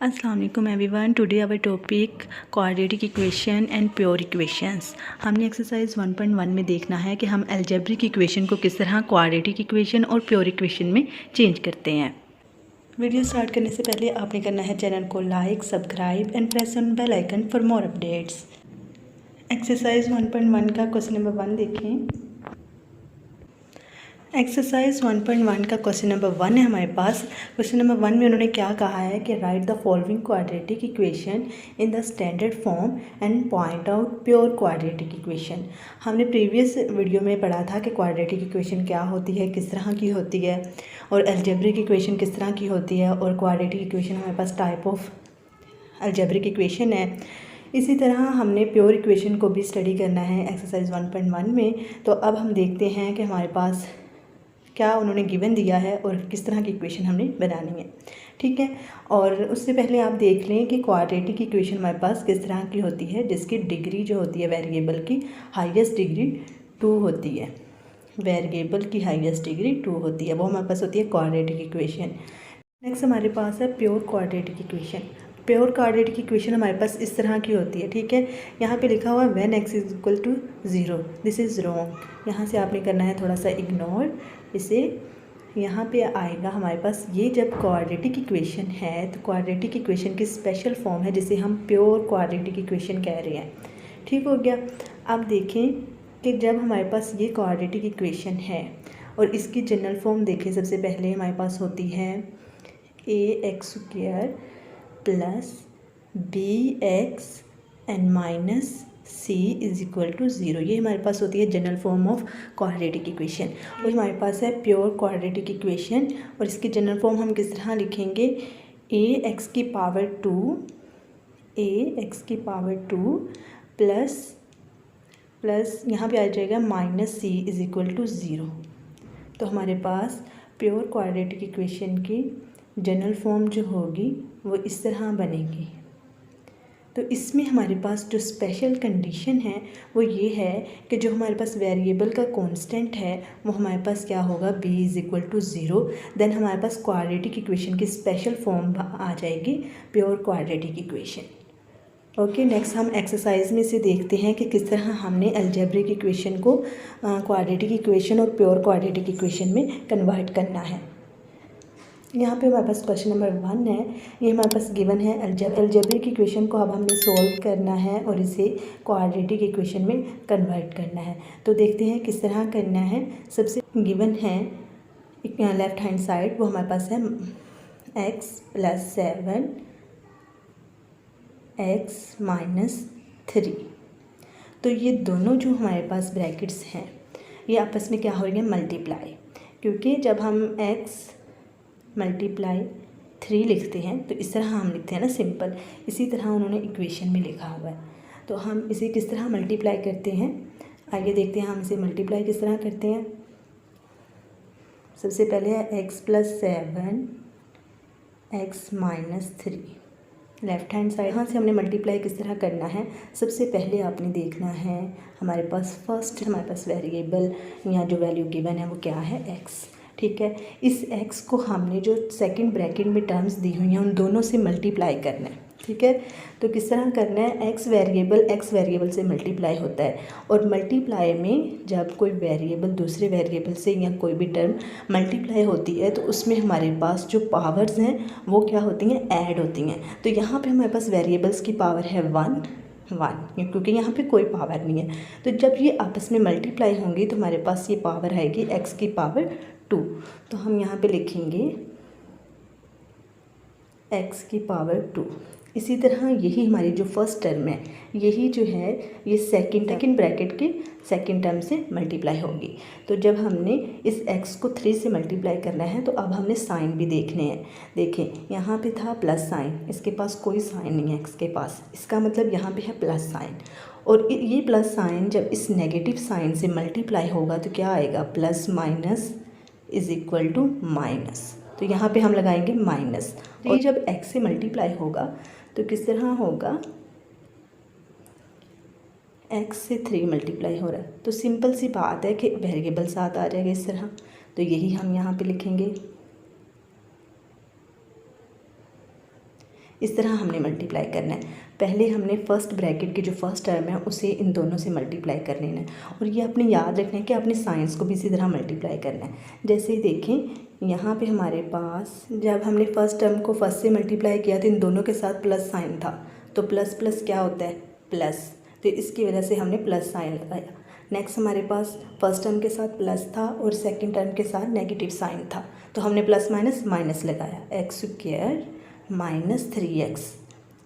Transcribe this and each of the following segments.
अस्सलाम वालेकुम everyone. Today our topic quadratic equation and pure equations. हमने एक्सरसाइज 1.1 में देखना है कि हम अलजेब्रिक इक्वेशन को किस तरह क्वाड्रेटिक इक्वेशन और प्योर इक्वेशन में चेंज करते हैं। वीडियो स्टार्ट करने से पहले आपने करना है चैनल को like, subscribe and press on bell icon for more updates. Exercise 1.1 का क्वेश्चन नंबर 1 देखें। एक्सरसाइज 1.1 का क्वेश्चन नंबर 1 है हमारे पास। क्वेश्चन नंबर 1 में उन्होंने क्या कहा है कि right the following quadratic equation in the standard form and point out pure quadratic equation. हमने प्रीवियस वीडियो में पढ़ा था कि क्वाड्रेटिक इक्वेशन क्या होती है, किस तरह की होती है, और अलजेब्रिक इक्वेशन किस तरह की होती है, और क्वाड्रेटिक इक्वेशन हमारे पास टाइप ऑफ अलजेब्रिक इक्वेशन है। इसी तरह हमने प्योर इक्वेशन को भी स्टडी करना है एक्सरसाइज 1.1 में। तो अब हम देखते हैं कि हमारे पास क्या उन्होंने गिवन दिया है और किस तरह की इक्वेशन हमने बनानी है, ठीक है। और उससे पहले आप देख लें कि क्वाड्रेटिक इक्वेशन हमारे पास किस तरह की होती है, जिसकी डिग्री जो होती है वेरिएबल की हाईएस्ट डिग्री 2 होती है। वेरिएबल की हाईएस्ट डिग्री 2 होती है, वो हमारे पास होती है क्वाड्रेटिक इक्वेशन। नेक्स्ट हमारे पास है pure quadratic equation. Pure quadratic equation हमारे पास इस तरह की होती है, ठीक है। यहाँ पे लिखा हुआ है when x is equal to 0, this is wrong. यहाँ से आपने करना है थोड़ा सा इग्नोर इसे। यहाँ पे आएगा हमारे पास ये जब क्वाड्रेटिक इक्वेशन है तो क्वाड्रेटिक इक्वेशन की स्पेशल फॉर्म है जिसे हम प्योर क्वाड्रेटिक इक्वेशन कह रहे हैं, ठीक हो गया। अब देखें कि जब हमारे पास ये क्वाड्रेटिक इक्वेशन है और इसकी जनरल फॉर्म देखें, सबसे पहले हमारे पास होती है ax² plus bx and minus c is equal to 0। ये हमारे पास होती है general form of quadratic equation. और हमारे पास है प्योर क्वाड्रेटिक इक्वेशन, और इसकी जनरल फॉर्म हम किस तरह लिखेंगे, ax की पावर 2 प्लस यहाँ पे आ जाएगा minus c is equal to 0। तो हमारे पास प्योर क्वाड्रेटिक इक्वेशन की जनरल फॉर्म जो होगी वो इस तरह बनेगी। तो इसमें हमारे पास जो स्पेशल कंडीशन है वो ये है कि जो हमारे पास वेरिएबल का कांस्टेंट है वो हमारे पास क्या होगा, b is equal to 0। Then हमारे पास क्वाड्रेटिक इक्वेशन की स्पेशल फॉर्म आ जाएगी pure quadratic equation. Okay, next हम एक्सरसाइज में से देखते हैं कि किस तरह हमने अलजेब्रिक इक्वेशन को क्वाड्रेटिक इक्वेशन और प्योर क्वाड्रेटिक इक्वेशन में कन्वर्ट करना है। यहाँ पे हमारे पास क्वेश्चन नंबर 1 है, ये हमारे पास गिवन है अलजेब्रिक इक्वेशन को अब हमने सोल्व करना है और इसे क्वाड्रेटिक इक्वेशन में कन्वर्ट करना है। तो देखते हैं किस तरह करना है। सबसे गिवन है लेफ़्ट हैंड साइड, वो हमारे पास है x प्लस 7 x माइनस 3। तो ये दोनों जो हमारे पास ब्रैकेट्स हैं ये आपस में क्या हो रही है, मल्टीप्लाई, क्योंकि जब हम x मल्टीप्लाई 3 लिखते हैं तो इस तरह हम लिखते हैं ना, सिंपल। इसी तरह उन्होंने इक्वेशन में लिखा हुआ है। तो हम इसे किस तरह मल्टीप्लाई करते हैं, आइए देखते हैं हम इसे मल्टीप्लाई किस तरह करते हैं। सबसे पहले है x plus 7 x minus 3, left hand side. यहाँ से हमने मल्टीप्लाई किस तरह करना है, सबसे पहले आपने देखना है हमारे पास फर्स्ट हमारे पास वेरिएबल या जो वैल्यू गिवन है वो क्या है, x, ठीक है। इस x को हमने जो सेकंड ब्रैकेट में टर्म्स दी हुई हैं उन दोनों से मल्टीप्लाई करना है, ठीक है। तो किस तरह करना है, x वेरिएबल से मल्टीप्लाई होता है, और मल्टीप्लाई में जब कोई वेरिएबल दूसरे वेरिएबल से या कोई भी टर्म मल्टीप्लाई होती है तो उसमें हमारे पास जो पावर्स हैं वो क्या होती हैं, ऐड होती हैं। तो यहाँ पे हमारे पास वेरिएबल्स की पावर है 1 क्योंकि यहाँ पे कोई पावर नहीं है। तो जब ये आपस में मल्टीप्लाई होंगी तो हमारे पास ये पावर आएगी x की पावर 2। तो हम यहाँ पे लिखेंगे x की पावर 2। इसी तरह यही हमारी जो फर्स्ट टर्म है यही जो है ये सेकंड ब्रैकेट के सेकंड टर्म से मल्टीप्लाई होगी। तो जब हमने इस x को 3 से मल्टीप्लाई करना है तो अब हमने साइन भी देखने हैं। देखें यहाँ पे था प्लस साइन, इसके पास कोई साइन नहीं है x के पास, इसका मतलब यहाँ पे है प्लस साइन। और ये प्लस साइन जब इस नेगेटिव साइन से मल्टीप्लाई होगा तो क्या आएगा, plus minus is equal to minus. तो यहाँ पे हम लगाएंगे माइनस। और जब x से मल्टीप्लाई होगा तो किस तरह होगा, x से 3 मल्टीप्लाई हो रहा है तो सिंपल सी बात है कि वेरिएबल साथ आ जाएगा इस तरह। तो यही हम यहाँ पे लिखेंगे। इस तरह हमने मल्टीप्लाई करना है। पहले हमने फर्स्ट ब्रैकेट की जो फर्स्ट टर्म है उसे इन दोनों से मल्टीप्लाई कर लेना है, और ये अपने याद रखना है कि अपने साइंस को भी इसी तरह मल्टीप्लाई करना है। जैसे देखें यहाँ पे हमारे पास जब हमने फर्स्ट टर्म को फर्स्ट से मल्टीप्लाई किया तो इन दोनों के साथ प्लस साइन था, तो प्लस प्लस क्या होता है प्लस, तो इसकी वजह से हमने प्लस साइन लगाया। नेक्स्ट हमारे पास फर्स्ट टर्म के साथ प्लस था और सेकंड टर्म के साथ नेगेटिव साइन था, तो हमने प्लस माइनस माइनस लगाया, एक्स स्क्वायर माइनस 3x।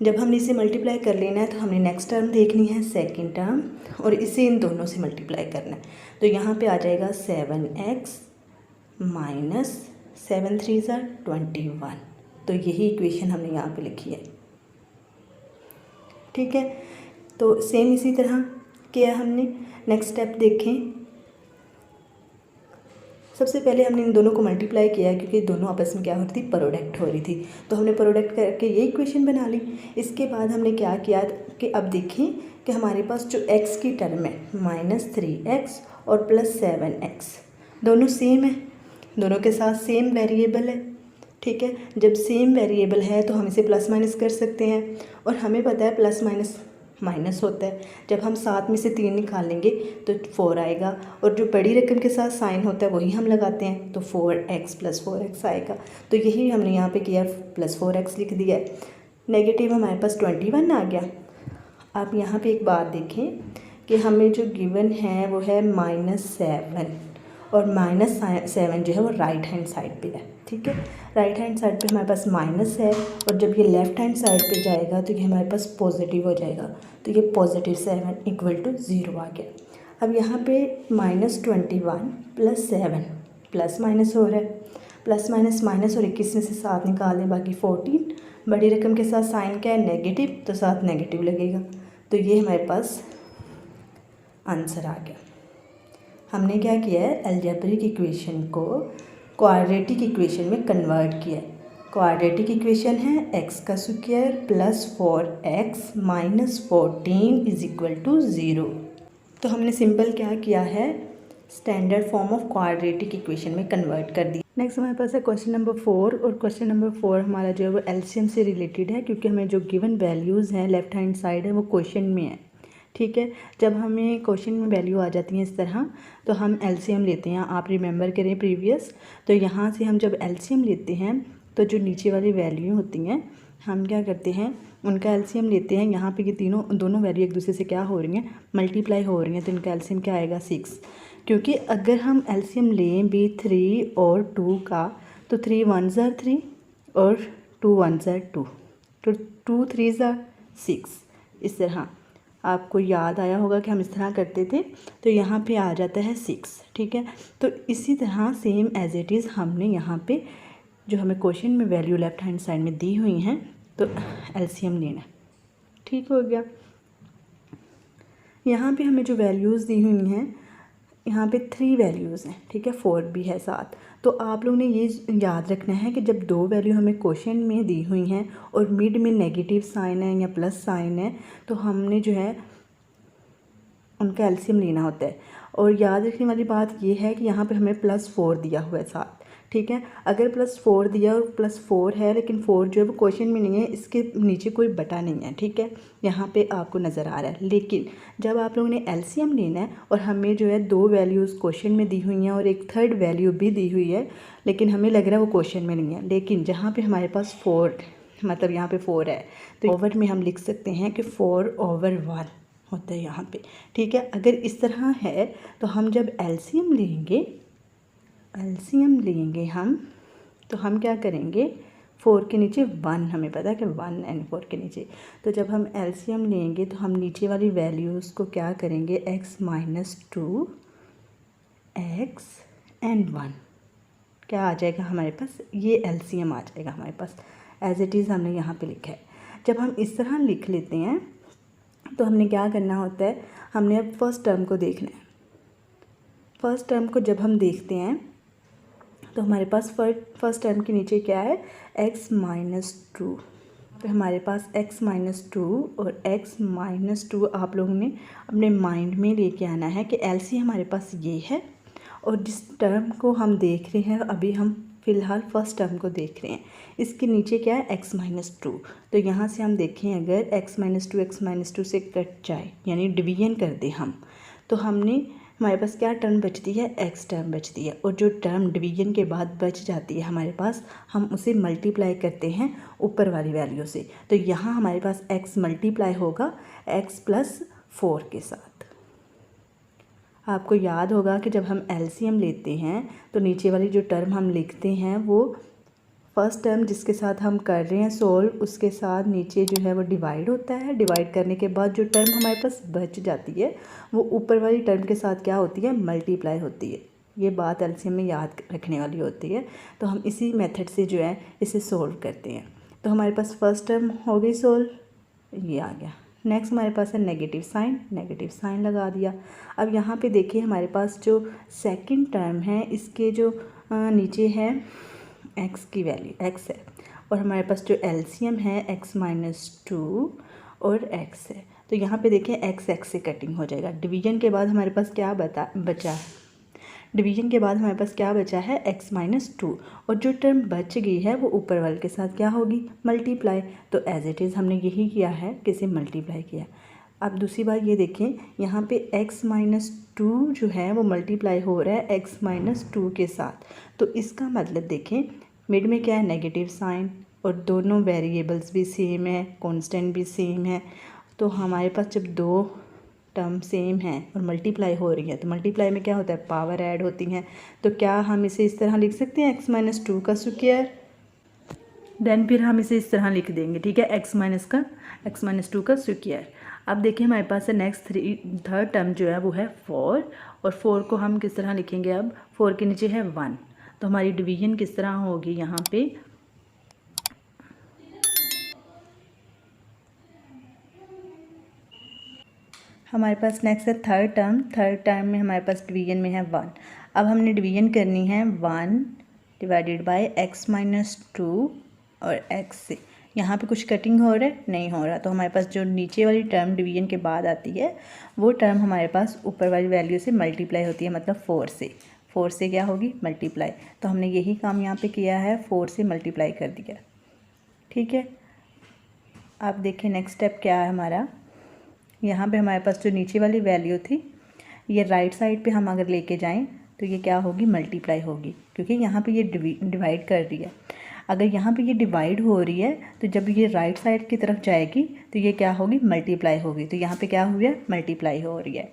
जब हमने इसे मल्टीप्लाई कर लेना है तो हमने नेक्स्ट टर्म देखनी है सेकंड टर्म, और इसे इन दोनों से मल्टीप्लाई करना है। तो यहाँ पे आ जाएगा 7x माइनस 7 3 21। तो यही इक्वेशन हमने यहाँ पे लिखी है। ठीक है, तो सेम इसी तरह किया हमने। नेक्स्ट स्टेप देखें, सबसे पहले हमने इन दोनों को मल्टीप्लाई किया क्योंकि दोनों आपस में क्या हो रही थी, प्रोडक्ट हो रही थी, तो हमने प्रोडक्ट करके ये इक्वेशन बना ली। इसके बाद हमने क्या किया कि अब देखें कि हमारे पास जो x की टर्म है -3x और +7x दोनों सेम है, दोनों के साथ सेम वेरिएबल है। ठीक है, जब सेम वेरिएबल है तो हम इसे प्लस माइनस कर सकते हैं, और हमें पता है प्लस माइनस माइनस होता है। जब हम 7 में से 3 निकालेंगे तो 4 आएगा, और जो बड़ी रकम के साथ साइन होता है वही हम लगाते हैं, तो 4x + 4x आएगा। तो यही हमने यहाँ पे किया, +4x लिख दिया है। नेगेटिव हमारे पास 21 आ गया। आप यहाँ पे एक बात देखें कि हमें जो गिवन है वो है -7, और -7 जो है वो राइट हैंड साइड पे है। ठीक है, राइट हैंड साइड पे हमारे पास माइनस है, और जब ये लेफ़्ट हैंड साइड पे जाएगा तो ये हमारे पास पॉजिटिव हो जाएगा, तो ये +7 = 0 आ गया। अब यहाँ पे -21 + 7 प्लस माइनस हो रहा है, प्लस माइनस माइनस, और 21 में से 7 निकाल दें बाकी 14। बड़ी रकम के साथ साइन क्या है, नेगेटिव, तो साथ नेगेटिव लगेगा। तो ये हमारे पास आंसर आ गया। हमने क्या किया है, अलजेब्रिक इक्वेशन को क्वाड्रेटिक इक्वेशन में कन्वर्ट किया है। क्वाड्रेटिक इक्वेशन है x² + 4x - 14 = 0। तो हमने सिंपल क्या किया है, standard form of quadratic equation में कन्वर्ट कर दिया। नेक्स्ट हमारे पास है क्वेश्चन नंबर 4, और क्वेश्चन नंबर 4 हमारा जो है वो एलसीएम से रिलेटेड है, क्योंकि हमें जो गिवन वैल्यूज़ हैं लेफ्ट हैंड साइड है वो क्वेश्चन में है। ठीक है, जब हमें क्वेश्चन में वैल्यू आ जाती है इस तरह तो हम एलसीएम लेते हैं। आप रिमेंबर करें प्रीवियस, तो यहाँ से हम जब एलसीएम लेते हैं तो जो नीचे वाली वैल्यू होती हैं हम क्या करते हैं, उनका एलसीएम लेते हैं। यहाँ पे ये दोनों वैल्यू एक दूसरे से क्या हो रही हैं, मल्टीप्लाई हो रही हैं, तो इनका एलसीएम क्या आएगा 6। क्योंकि अगर हम एलसीएम लें भी 3 और 2 का, तो 3 1 = 3 और 2 1 = 2, तो 2 3 = 6। इस तरह आपको याद आया होगा कि हम इस तरह करते थे, तो यहाँ पे आ जाता है 6। ठीक है, तो इसी तरह सेम एज इट इज़ हमने यहाँ पे जो हमें क्वेश्चन में वैल्यू लेफ्ट हैंड साइड में दी हुई हैं तो एलसीएम लेना। ठीक हो गया। यहाँ पे हमें जो वैल्यूज़ दी हुई हैं, यहाँ पे 3 वैल्यूज़ हैं। ठीक है, 4 भी है साथ। तो आप लोगों ने ये याद रखना है कि जब 2 वैल्यू हमें क्वेश्चन में दी हुई हैं और मिड में नेगेटिव साइन है या प्लस साइन है, तो हमने जो है उनका एलसीएम लेना होता है। और याद रखने वाली बात ये है कि यहाँ पे हमें +4 दिया हुआ है साथ। ठीक है, अगर +4 दिया और +4 है, लेकिन 4 जो है वो क्वेश्चन में नहीं है, इसके नीचे कोई बटा नहीं है। ठीक है, यहाँ पे आपको नज़र आ रहा है। लेकिन जब आप लोगों ने एलसीएम लेना है और हमें जो है 2 वैल्यूज़ क्वेश्चन में दी हुई हैं और एक थर्ड वैल्यू भी दी हुई है, लेकिन हमें लग रहा है वो क्वेश्चन में नहीं है, लेकिन जहाँ पे हमारे पास 4 मतलब यहाँ पे 4 है, तो ओवर में हम लिख सकते हैं कि 4/1 होता है यहाँ पे। ठीक है, अगर इस तरह है तो हम जब एलसीएम लेंगे हम, तो हम क्या करेंगे, 4 के नीचे 1, हमें पता है कि 1 एंड 4 के नीचे, तो जब हम एलसीएम लेंगे तो हम नीचे वाली वैल्यूज़ को क्या करेंगे, x - 2 x एंड 1 क्या आ जाएगा हमारे पास, ये एलसीएम आ जाएगा हमारे पास। एज इट इज़ हमने यहाँ पे लिखा है। जब हम इस तरह लिख लेते हैं तो हमने क्या करना होता है, हमने अब फर्स्ट टर्म को देखना है। फर्स्ट टर्म को जब हम देखते हैं तो हमारे पास फर्स्ट टर्म के नीचे क्या है, x - 2। तो हमारे पास x - 2 और x - 2 आप लोगों ने अपने माइंड में लेके आना है कि एलसी हमारे पास ये है, और जिस टर्म को हम देख रहे हैं अभी हम फ़िलहाल फर्स्ट टर्म को देख रहे हैं। इसके नीचे क्या है, x-2। तो यहाँ से हम देखें अगर x-2 से कट जाए यानी डिवीजन कर दे हम, तो हमारे पास क्या टर्म बचती है, x टर्म बचती है। और जो टर्म डिवीजन के बाद बच जाती है हमारे पास, हम उसे मल्टीप्लाई करते हैं ऊपर वाली वैल्यू से। तो यहाँ हमारे पास x मल्टीप्लाई होगा x + 4 के साथ। आपको याद होगा कि जब हम एलसीएम लेते हैं तो नीचे वाली जो टर्म हम लिखते हैं वो फर्स्ट टर्म जिसके साथ हम कर रहे हैं सोल्व, उसके साथ नीचे जो है वो डिवाइड होता है। डिवाइड करने के बाद जो टर्म हमारे पास बच जाती है वो ऊपर वाली टर्म के साथ क्या होती है, मल्टीप्लाई होती है। ये बात एलसीएम में याद रखने वाली होती है। तो हम इसी मेथड से जो है इसे सोल्व करते हैं। तो हमारे पास फर्स्ट टर्म हो गई सोल्व, ये आ गया। नेक्स्ट हमारे पास है नेगेटिव साइन लगा दिया। अब यहाँ पे देखिए हमारे पास जो सेकंड टर्म है इसके जो नीचे है x की वैल्यू x है, और हमारे पास जो एलसीएम है x-2 और x है। तो यहाँ पे देखिए x से कटिंग हो जाएगा। डिवीजन के बाद हमारे पास क्या बचा है x-2, और जो टर्म बच गई है वो ऊपर वाले के साथ क्या होगी, मल्टीप्लाई। तो एज इट इज़ हमने यही किया है, किसे मल्टीप्लाई किया। अब दूसरी बात ये देखें, यहाँ पे x-2 जो है वो मल्टीप्लाई हो रहा है x-2 के साथ। तो इसका मतलब देखें मिड में क्या है, नेगेटिव साइन, और दोनों वेरिएबल्स भी सेम है, कांस्टेंट भी सेम है। तो हमारे पास जब दो टर्म सेम है और मल्टीप्लाई हो रही है, तो मल्टीप्लाई में क्या होता है, पावर ऐड होती हैं। तो क्या हम इसे इस तरह लिख सकते हैं x-2 का स्क्वायर, देन फिर हम इसे इस तरह लिख देंगे, ठीक है, x-2 का स्क्वायर। अब देखिए हमारे पास है नेक्स्ट थर्ड टर्म जो है वो है 4, और 4 को हम किस तरह लिखेंगे, अब 4 के नीचे है 1। तो हमारी डिवीजन किस तरह होगी, यहाँ पे हमारे पास नेक्स्ट है थर्ड टर्म में हमारे पास डिवीजन में है 1। अब हमने डिवीजन करनी है 1 डिवाइडेड बाय x-2 और x से। यहाँ पे कुछ कटिंग हो रहा है, नहीं हो रहा। तो हमारे पास जो नीचे वाली टर्म डिवीजन के बाद आती है वो टर्म हमारे पास ऊपर वाली वैल्यू से मल्टीप्लाई होती है, मतलब 4 से क्या होगी, मल्टीप्लाई। तो हमने यही काम यहाँ पे किया है, 4 से मल्टीप्लाई कर दिया, ठीक है। अब देखिए नेक्स्ट स्टेप क्या है हमारा। यहाँ पे हमारे पास जो नीचे वाली वैल्यू थी ये राइट साइड पे हम अगर लेके जाएं तो ये क्या होगी, मल्टीप्लाई होगी, क्योंकि यहाँ पे ये डिवाइड कर रही है। अगर यहाँ पे ये डिवाइड हो रही है तो जब ये राइट साइड की तरफ जाएगी तो ये क्या होगी, मल्टीप्लाई होगी। तो यहाँ पे क्या हुआ है, मल्टीप्लाई हो रही है।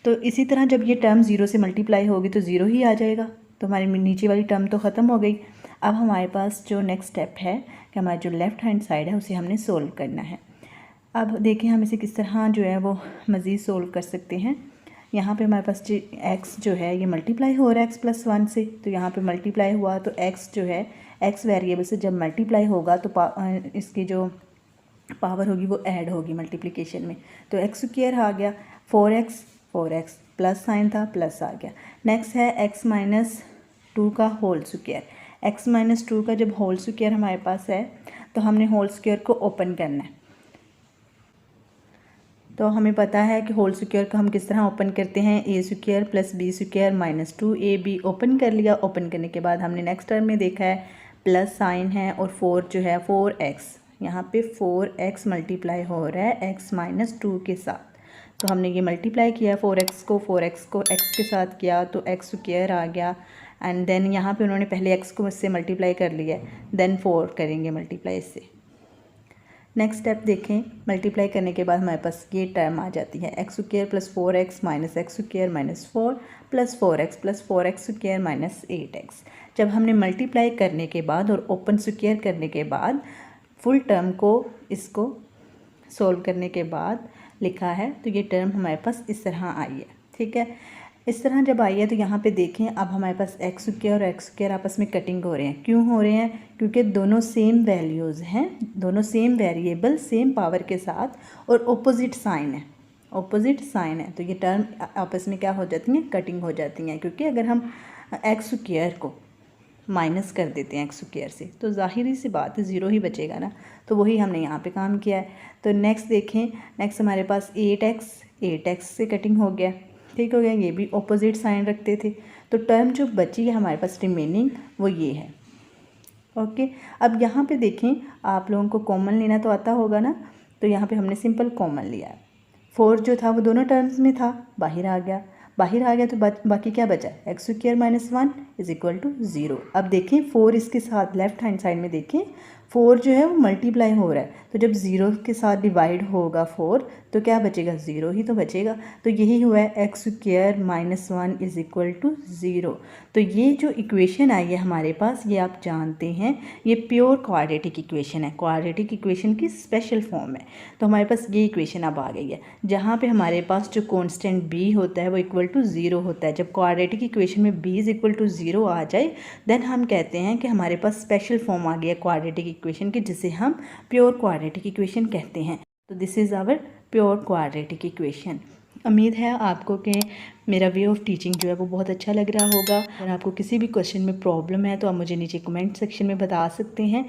तो इसी तरह जब ये टर्म 0 से मल्टीप्लाई होगी तो 0 ही आ जाएगा। तो हमारी नीचे वाली टर्म तो ख़त्म हो गई। अब हमारे पास जो नेक्स्ट स्टेप है कि हमारा जो लेफ़्ट हैंड साइड है उसे हमने सोल्व करना है। अब देखें हम इसे किस तरह जो है वो मज़ीद सोल्व कर सकते हैं। यहाँ पे हमारे पास जो x जो है ये मल्टीप्लाई हो रहा है x+1 से, तो यहाँ पे मल्टीप्लाई हुआ तो x जो है x वेरिएबल से जब मल्टीप्लाई होगा तो इसकी जो पावर होगी वो ऐड होगी मल्टीप्लिकेशन में। तो x² आ गया, 4x प्लस साइन था, प्लस आ गया। नेक्स्ट है x-2 का होल स्क्वायर। x-2 का जब होल स्क्वायर हमारे पास है तो हमने होल स्क्वायर को ओपन करना है। तो हमें पता है कि होल स्क्वायर को हम किस तरह ओपन करते हैं, a² + b² - 2ab ओपन कर लिया। ओपन करने के बाद हमने नेक्स्ट टर्म में देखा है प्लस साइन है, और 4 जो है 4x, यहाँ पे 4x मल्टीप्लाई हो रहा है x-2 के साथ। तो हमने ये मल्टीप्लाई किया 4x को x के साथ किया तो x² आ गया। एंड देन यहाँ पे उन्होंने पहले x को इससे मल्टीप्लाई कर लिया, देन 4 करेंगे मल्टीप्लाई इससे। नेक्स्ट स्टेप देखें, मल्टीप्लाई करने के बाद हमारे पास ये टर्म आ जाती है x² + 4x - x² - 4 + 4x + 4x² - 8x। जब हमने मल्टीप्लाई करने के बाद और ओपन स्क्वायर करने के बाद फुल टर्म को इसको सोल्व करने के बाद लिखा है, तो ये टर्म हमारे पास इस तरह आई है, ठीक है। इस तरह जब आई है तो यहाँ पे देखें अब हमारे पास x² और x² आपस में कटिंग हो रहे हैं। क्यों हो रहे हैं, क्योंकि दोनों सेम वैल्यूज़ हैं, दोनों सेम वेरिएबल सेम पावर के साथ और ऑपोजिट साइन है। तो ये टर्म आपस में क्या हो जाती हैं, कटिंग हो जाती हैं। क्योंकि अगर हम x² को माइनस कर देते हैं x² से तो ज़ाहिरी सी बात है 0 ही बचेगा ना। तो वही हमने यहाँ पे काम किया है। तो नेक्स्ट देखें, नेक्स्ट हमारे पास 8x से कटिंग हो गया, ठीक हो गया। ये भी ऑपोजिट साइन रखते थे। तो टर्म जो बची है हमारे पास रिमेनिंग वो ये है। ओके, अब यहाँ पे देखें, आप लोगों को कॉमन लेना तो आता होगा ना, तो यहाँ पे हमने सिंपल कॉमन लिया है। 4 जो था वो दोनों टर्म्स में था, बाहर आ गया, तो बाकी क्या बचा, x square minus 1 is equal to 0। अब देखें 4 इसके साथ लेफ्ट हैंड साइड में देखें 4 जो है वो मल्टीप्लाई हो रहा है, तो जब 0 के साथ डिवाइड होगा 4 तो क्या बचेगा, 0 ही तो बचेगा। तो यही हुआ है x square minus 1 is equal to 0। तो ये जो इक्वेशन आई है हमारे पास, ये आप जानते हैं ये प्योर क्वाड्रेटिक इक्वेशन है, क्वाड्रेटिक इक्वेशन की स्पेशल फॉर्म है। तो हमारे पास ये इक्वेशन अब आ गई है, जहाँ पे हमारे पास जो कांस्टेंट b होता है वो इक्वल टू 0 होता है। जब क्वाड्रेटिक इक्वेशन में b इज इक्वल टू 0 आ जाए देन हम कहते हैं कि हमारे पास स्पेशल फॉर्म आ गया क्वाड्रेटिक इक्वेशन की, जिसे हम प्योर क्वाड्रेटिक इक्वेशन कहते हैं। तो this is our pure quadratic equation. उम्मीद है आपको कि मेरा वे ऑफ टीचिंग जो है वो बहुत अच्छा लग रहा होगा। अगर आपको किसी भी क्वेश्चन में प्रॉब्लम है तो आप मुझे नीचे कमेंट सेक्शन में बता सकते हैं।